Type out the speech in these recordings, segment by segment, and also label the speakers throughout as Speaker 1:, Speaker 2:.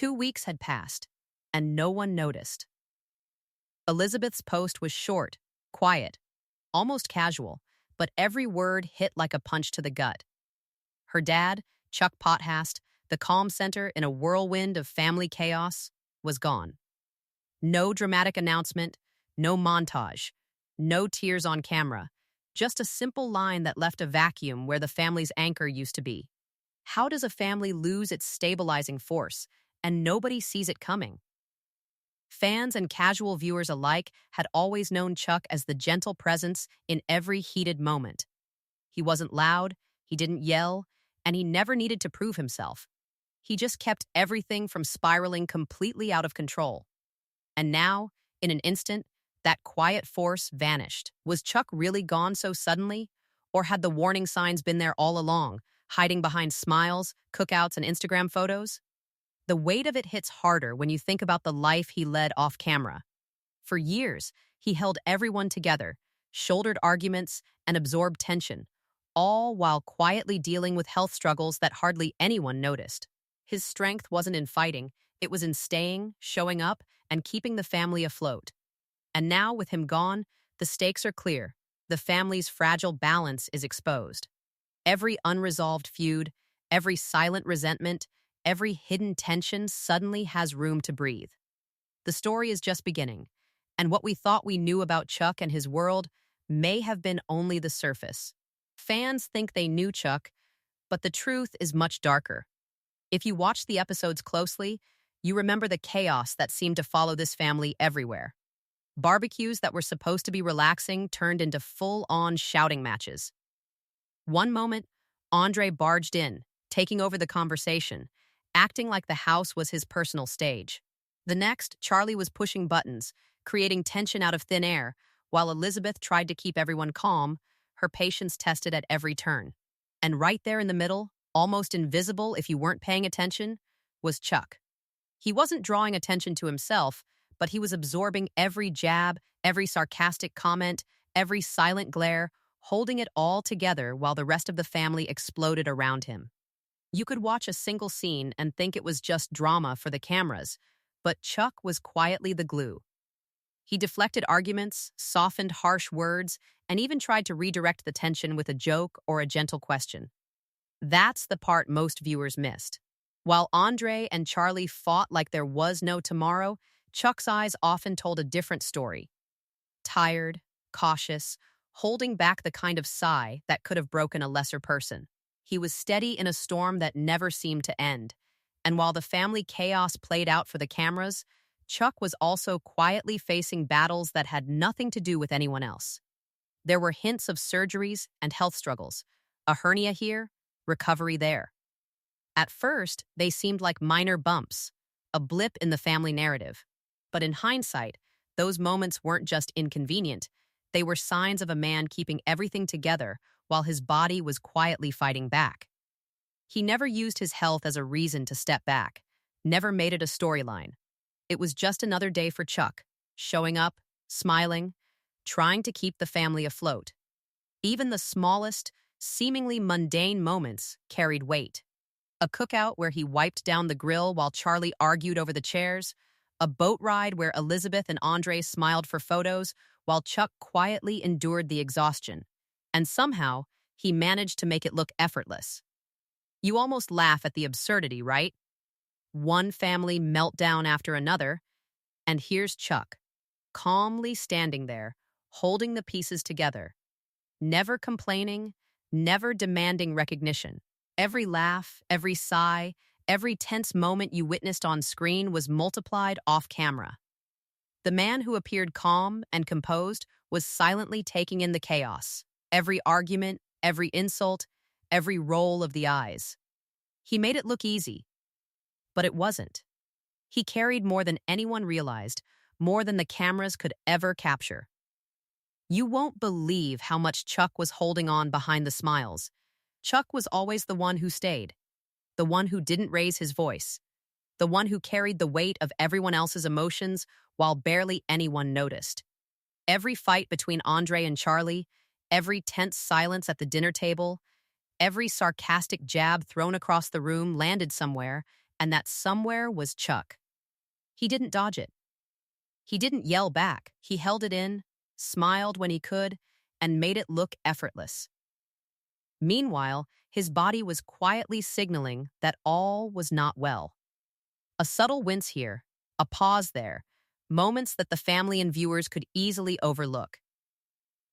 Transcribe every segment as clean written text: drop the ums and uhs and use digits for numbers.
Speaker 1: 2 weeks had passed, and no one noticed. Elizabeth's post was short, quiet, almost casual, but every word hit like a punch to the gut. Her dad, Chuck Potthast, the calm center in a whirlwind of family chaos, was gone. No dramatic announcement, no montage, no tears on camera, just a simple line that left a vacuum where the family's anchor used to be. How does a family lose its stabilizing force, and nobody sees it coming? Fans and casual viewers alike had always known Chuck as the gentle presence in every heated moment. He wasn't loud, he didn't yell, and he never needed to prove himself. He just kept everything from spiraling completely out of control. And now, in an instant, that quiet force vanished. Was Chuck really gone so suddenly? Or had the warning signs been there all along, hiding behind smiles, cookouts, and Instagram photos? The weight of it hits harder when you think about the life he led off camera. For years, he held everyone together, shouldered arguments, and absorbed tension, all while quietly dealing with health struggles that hardly anyone noticed. His strength wasn't in fighting, it was in staying, showing up, and keeping the family afloat. And now, with him gone, the stakes are clear. The family's fragile balance is exposed. Every unresolved feud, every silent resentment, every hidden tension suddenly has room to breathe. The story is just beginning, and what we thought we knew about Chuck and his world may have been only the surface. Fans think they knew Chuck, but the truth is much darker. If you watch the episodes closely, you remember the chaos that seemed to follow this family everywhere. Barbecues that were supposed to be relaxing turned into full-on shouting matches. One moment, Andre barged in, taking over the conversation, acting like the house was his personal stage. The next, Charlie was pushing buttons, creating tension out of thin air, while Elizabeth tried to keep everyone calm, her patience tested at every turn. And right there in the middle, almost invisible if you weren't paying attention, was Chuck. He wasn't drawing attention to himself, but he was absorbing every jab, every sarcastic comment, every silent glare, holding it all together while the rest of the family exploded around him. You could watch a single scene and think it was just drama for the cameras, but Chuck was quietly the glue. He deflected arguments, softened harsh words, and even tried to redirect the tension with a joke or a gentle question. That's the part most viewers missed. While Andre and Charlie fought like there was no tomorrow, Chuck's eyes often told a different story. Tired, cautious, holding back the kind of sigh that could have broken a lesser person. He was steady in a storm that never seemed to end. And while the family chaos played out for the cameras, Chuck was also quietly facing battles that had nothing to do with anyone else. There were hints of surgeries and health struggles. A hernia here, recovery there. At first, they seemed like minor bumps, a blip in the family narrative. But in hindsight, those moments weren't just inconvenient. They were signs of a man keeping everything together while his body was quietly fighting back. He never used his health as a reason to step back, never made it a storyline. It was just another day for Chuck, showing up, smiling, trying to keep the family afloat. Even the smallest, seemingly mundane moments carried weight. A cookout where he wiped down the grill while Charlie argued over the chairs, a boat ride where Elizabeth and Andre smiled for photos while Chuck quietly endured the exhaustion. And somehow, he managed to make it look effortless. You almost laugh at the absurdity, right? One family meltdown after another, and here's Chuck, calmly standing there, holding the pieces together, never complaining, never demanding recognition. Every laugh, every sigh, every tense moment you witnessed on screen was multiplied off camera. The man who appeared calm and composed was silently taking in the chaos, every argument, every insult, every roll of the eyes. He made it look easy, but it wasn't. He carried more than anyone realized, more than the cameras could ever capture. You won't believe how much Chuck was holding on behind the smiles. Chuck was always the one who stayed, the one who didn't raise his voice, the one who carried the weight of everyone else's emotions while barely anyone noticed. Every fight between Andre and Charlie, every tense silence at the dinner table, every sarcastic jab thrown across the room landed somewhere, and that somewhere was Chuck. He didn't dodge it. He didn't yell back. He held it in, smiled when he could, and made it look effortless. Meanwhile, his body was quietly signaling that all was not well. A subtle wince here, a pause there, moments that the family and viewers could easily overlook.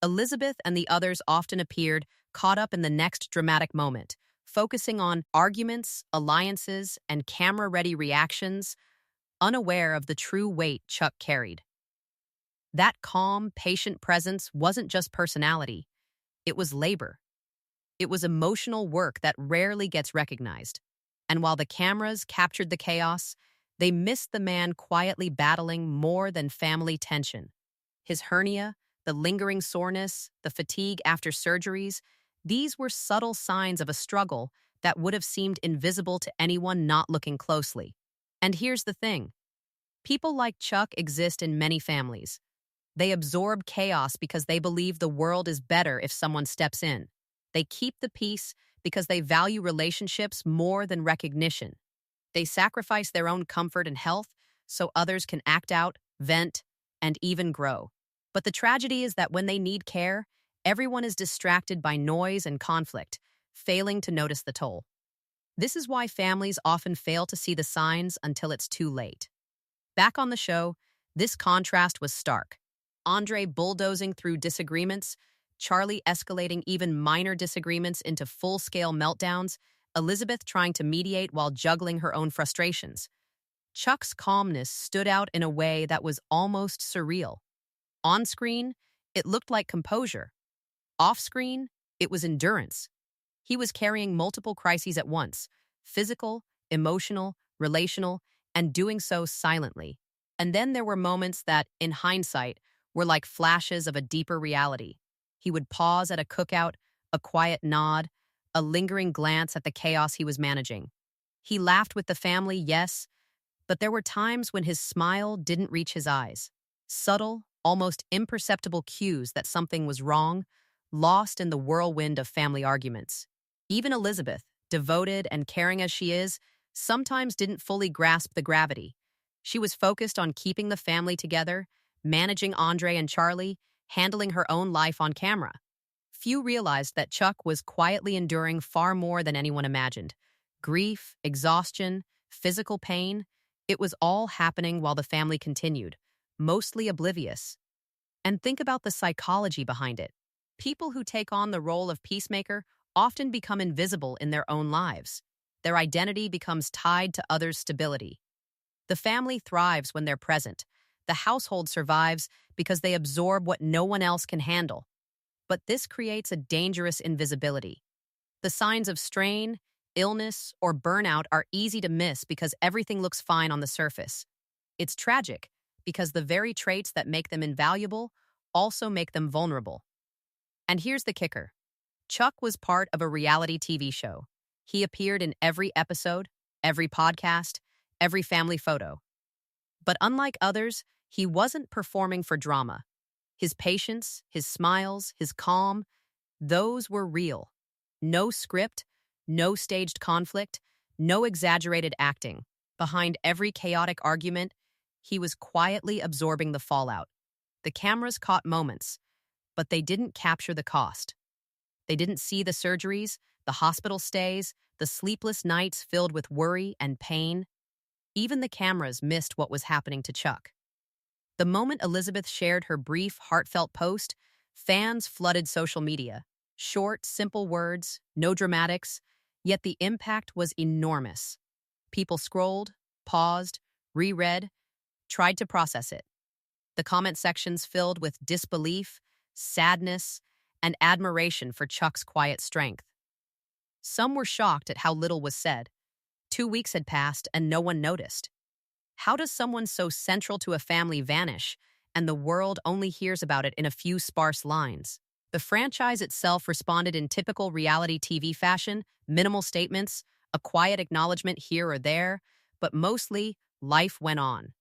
Speaker 1: Elizabeth and the others often appeared caught up in the next dramatic moment, focusing on arguments, alliances, and camera-ready reactions, unaware of the true weight Chuck carried. That calm, patient presence wasn't just personality, it was labor. It was emotional work that rarely gets recognized. And while the cameras captured the chaos, they missed the man quietly battling more than family tension. His hernia, the lingering soreness, the fatigue after surgeries, these were subtle signs of a struggle that would have seemed invisible to anyone not looking closely. And here's the thing. People like Chuck exist in many families. They absorb chaos because they believe the world is better if someone steps in. They keep the peace because they value relationships more than recognition. They sacrifice their own comfort and health so others can act out, vent, and even grow. But the tragedy is that when they need care, everyone is distracted by noise and conflict, failing to notice the toll. This is why families often fail to see the signs until it's too late. Back on the show, this contrast was stark. Andre bulldozing through disagreements, Charlie escalating even minor disagreements into full-scale meltdowns, Elizabeth trying to mediate while juggling her own frustrations. Chuck's calmness stood out in a way that was almost surreal. On screen, it looked like composure. Off screen, it was endurance. He was carrying multiple crises at once: physical, emotional, relational, and doing so silently. And then there were moments that, in hindsight, were like flashes of a deeper reality. He would pause at a cookout, a quiet nod, a lingering glance at the chaos he was managing. He laughed with the family, yes, but there were times when his smile didn't reach his eyes. Subtle, almost imperceptible cues that something was wrong, lost in the whirlwind of family arguments. Even Elizabeth, devoted and caring as she is, sometimes didn't fully grasp the gravity. She was focused on keeping the family together, managing Andre and Charlie, handling her own life on camera. Few realized that Chuck was quietly enduring far more than anyone imagined. Grief, exhaustion, physical pain, it was all happening while the family continued, mostly oblivious. And think about the psychology behind it. People who take on the role of peacemaker often become invisible in their own lives. Their identity becomes tied to others' stability. The family thrives when they're present. The household survives because they absorb what no one else can handle. But this creates a dangerous invisibility. The signs of strain, illness, or burnout are easy to miss because everything looks fine on the surface. It's tragic because the very traits that make them invaluable also make them vulnerable. And here's the kicker. Chuck was part of a reality TV show. He appeared in every episode, every podcast, every family photo. But unlike others, he wasn't performing for drama. His patience, his smiles, his calm, those were real. No script, no staged conflict, no exaggerated acting. Behind every chaotic argument, he was quietly absorbing the fallout. The cameras caught moments, but they didn't capture the cost. They didn't see the surgeries, the hospital stays, the sleepless nights filled with worry and pain. Even the cameras missed what was happening to Chuck. The moment Elizabeth shared her brief, heartfelt post, fans flooded social media. Short, simple words, no dramatics, yet the impact was enormous. People scrolled, paused, reread, tried to process it. The comment sections filled with disbelief, sadness, and admiration for Chuck's quiet strength. Some were shocked at how little was said. 2 weeks had passed and no one noticed. How does someone so central to a family vanish, and the world only hears about it in a few sparse lines? The franchise itself responded in typical reality TV fashion: minimal statements, a quiet acknowledgement here or there, but mostly, life went on.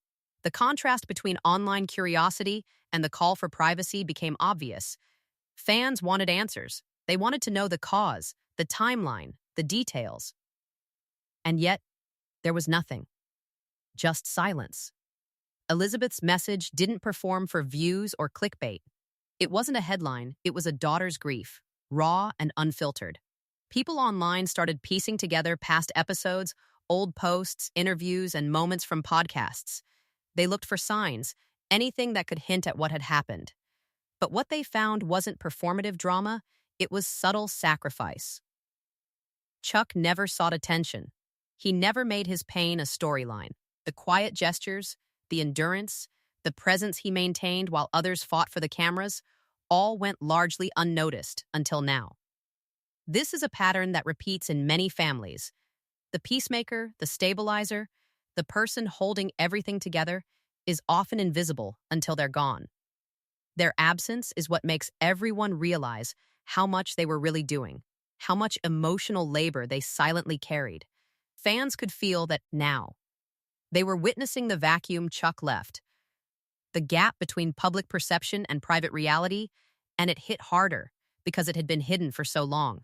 Speaker 1: The contrast between online curiosity and the call for privacy became obvious. Fans wanted answers. They wanted to know the cause, the timeline, the details. And yet, There was nothing, just silence. Elizabeth's message didn't perform for views or clickbait. It wasn't a headline, it was a daughter's grief, raw and unfiltered. People online started piecing together past episodes, old posts, interviews, and moments from podcasts. They looked for signs, anything that could hint at what had happened. But what they found wasn't performative drama, it was subtle sacrifice. Chuck never sought attention. He never made his pain a storyline. The quiet gestures, the endurance, the presence he maintained while others fought for the cameras, all went largely unnoticed until now. This is a pattern that repeats in many families. The peacemaker, the stabilizer, the person holding everything together is often invisible until they're gone. Their absence is what makes everyone realize how much they were really doing, how much emotional labor they silently carried. Fans could feel that now. They were witnessing the vacuum Chuck left, the gap between public perception and private reality, and it hit harder because it had been hidden for so long.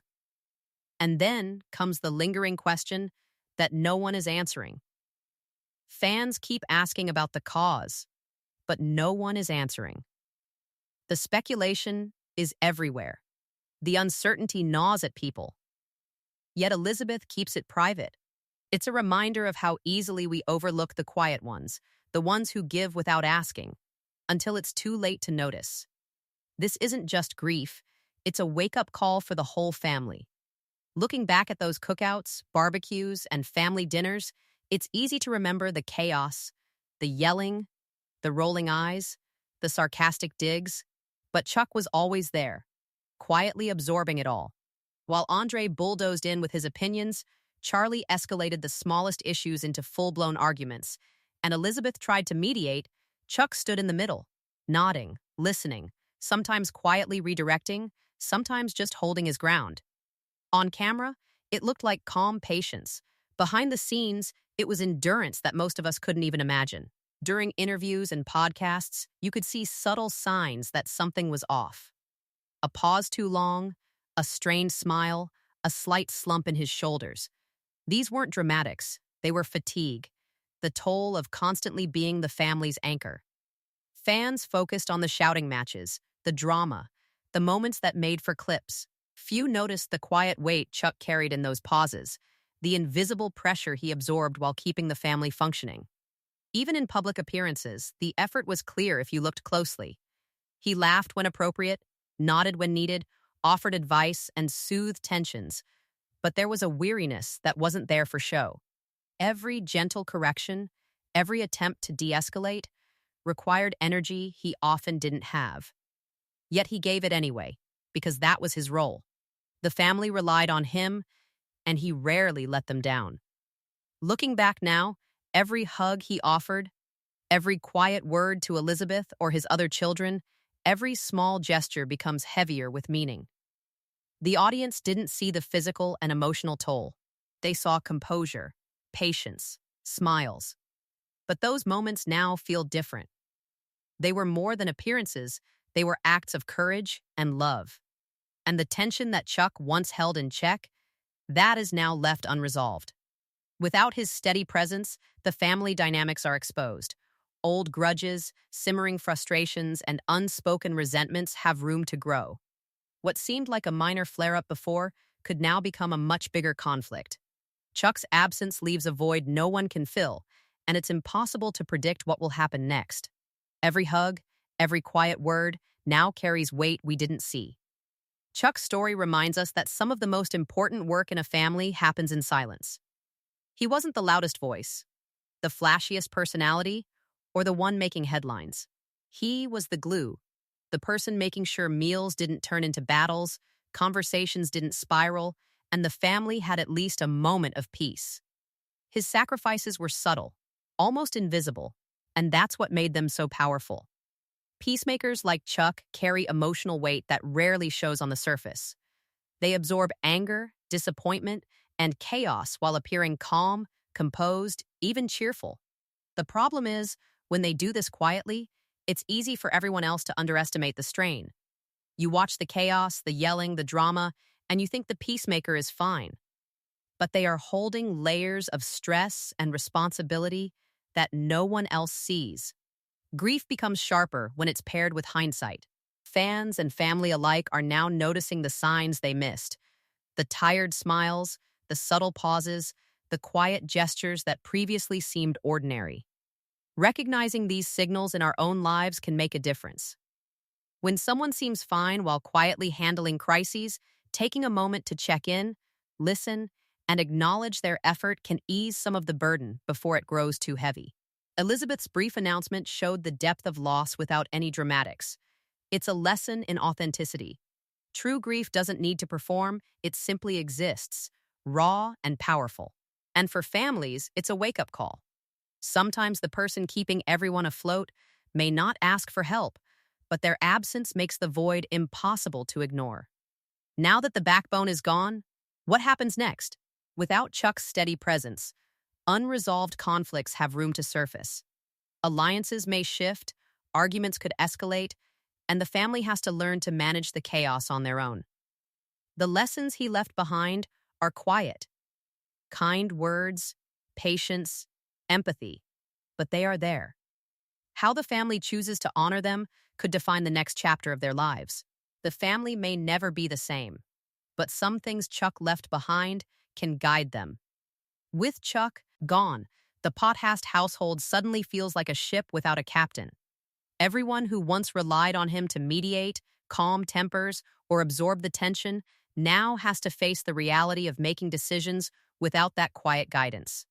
Speaker 1: And then comes the lingering question that no one is answering. Fans keep asking about the cause, but no one is answering. The speculation is everywhere. The uncertainty gnaws at people. Yet Elizabeth keeps it private. It's a reminder of how easily we overlook the quiet ones, the ones who give without asking, until it's too late to notice. This isn't just grief, it's a wake-up call for the whole family. Looking back at those cookouts, barbecues, and family dinners, it's easy to remember the chaos, the yelling, the rolling eyes, the sarcastic digs, but Chuck was always there, quietly absorbing it all. While Andre bulldozed in with his opinions, Charlie escalated the smallest issues into full-blown arguments, and Elizabeth tried to mediate. Chuck stood in the middle, nodding, listening, sometimes quietly redirecting, sometimes just holding his ground. On camera, it looked like calm patience. Behind the scenes, it was endurance that most of us couldn't even imagine. During interviews and podcasts, you could see subtle signs that something was off. A pause too long, a strained smile, a slight slump in his shoulders. These weren't dramatics, they were fatigue, the toll of constantly being the family's anchor. Fans focused on the shouting matches, the drama, the moments that made for clips. Few noticed the quiet weight Chuck carried in those pauses, the invisible pressure he absorbed while keeping the family functioning. Even in public appearances, the effort was clear if you looked closely. He laughed when appropriate, nodded when needed, offered advice, and soothed tensions. But there was a weariness that wasn't there for show. Every gentle correction, every attempt to de-escalate, required energy he often didn't have. Yet he gave it anyway, because that was his role. The family relied on him, and he rarely let them down. Looking back now, every hug he offered, every quiet word to Elizabeth or his other children, every small gesture becomes heavier with meaning. The audience didn't see the physical and emotional toll. They saw composure, patience, smiles. But those moments now feel different. They were more than appearances, they were acts of courage and love. And the tension that Chuck once held in check, that is now left unresolved. Without his steady presence, the family dynamics are exposed. Old grudges, simmering frustrations, and unspoken resentments have room to grow. What seemed like a minor flare-up before could now become a much bigger conflict. Chuck's absence leaves a void no one can fill, and it's impossible to predict what will happen next. Every hug, every quiet word now carries weight we didn't see. Chuck's story reminds us that some of the most important work in a family happens in silence. He wasn't the loudest voice, the flashiest personality, or the one making headlines. He was the glue, the person making sure meals didn't turn into battles, conversations didn't spiral, and the family had at least a moment of peace. His sacrifices were subtle, almost invisible, and that's what made them so powerful. Peacemakers like Chuck carry emotional weight that rarely shows on the surface. They absorb anger, disappointment, and chaos while appearing calm, composed, even cheerful. The problem is, when they do this quietly, it's easy for everyone else to underestimate the strain. You watch the chaos, the yelling, the drama, and you think the peacemaker is fine. but they are holding layers of stress and responsibility that no one else sees. Grief becomes sharper when it's paired with hindsight. Fans and family alike are now noticing the signs they missed: the tired smiles, the subtle pauses, the quiet gestures that previously seemed ordinary. Recognizing these signals in our own lives can make a difference. When someone seems fine while quietly handling crises, taking a moment to check in, listen, and acknowledge their effort can ease some of the burden before it grows too heavy. Elizabeth's brief announcement showed the depth of loss without any dramatics. It's a lesson in authenticity. True grief doesn't need to perform, it simply exists, raw and powerful. And for families, it's a wake-up call. Sometimes the person keeping everyone afloat may not ask for help, but their absence makes the void impossible to ignore. Now that the backbone is gone, what happens next? Without Chuck's steady presence, unresolved conflicts have room to surface. Alliances may shift, arguments could escalate, and the family has to learn to manage the chaos on their own. The lessons he left behind are quiet: kind words, patience, empathy, but they are there. How the family chooses to honor them could define the next chapter of their lives. The family may never be the same, but some things Chuck left behind can guide them. With Chuck gone, the Potthast household suddenly feels like a ship without a captain. Everyone who once relied on him to mediate, calm tempers, or absorb the tension now has to face the reality of making decisions without that quiet guidance.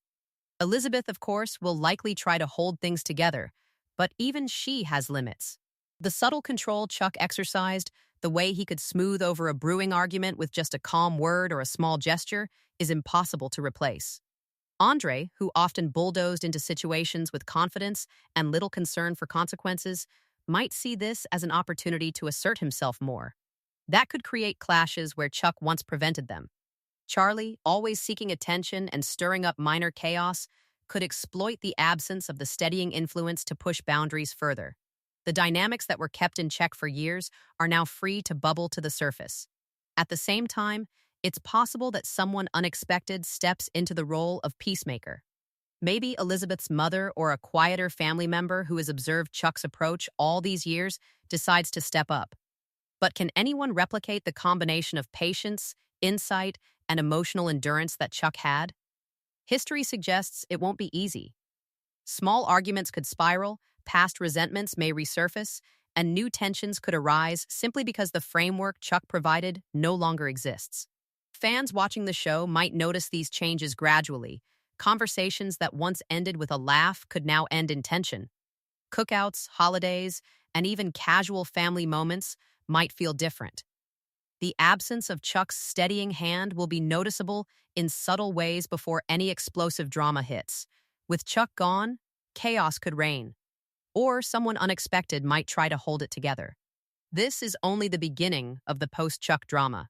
Speaker 1: Elizabeth, of course, will likely try to hold things together, but even she has limits. The subtle control Chuck exercised, the way he could smooth over a brewing argument with just a calm word or a small gesture, is impossible to replace. Andre, who often bulldozed into situations with confidence and little concern for consequences, might see this as an opportunity to assert himself more. That could create clashes where Chuck once prevented them. Charlie, always seeking attention and stirring up minor chaos, could exploit the absence of the steadying influence to push boundaries further. The dynamics that were kept in check for years are now free to bubble to the surface. At the same time, it's possible that someone unexpected steps into the role of peacemaker. Maybe Elizabeth's mother or a quieter family member who has observed Chuck's approach all these years decides to step up. But can anyone replicate the combination of patience, insight, and emotional endurance that Chuck had? History suggests it won't be easy. Small arguments could spiral, past resentments may resurface, and new tensions could arise simply because the framework Chuck provided no longer exists. Fans watching the show might notice these changes gradually. Conversations that once ended with a laugh could now end in tension. Cookouts, holidays, and even casual family moments might feel different. The absence of Chuck's steadying hand will be noticeable in subtle ways before any explosive drama hits. With Chuck gone, chaos could reign, or someone unexpected might try to hold it together. This is only the beginning of the post-Chuck drama.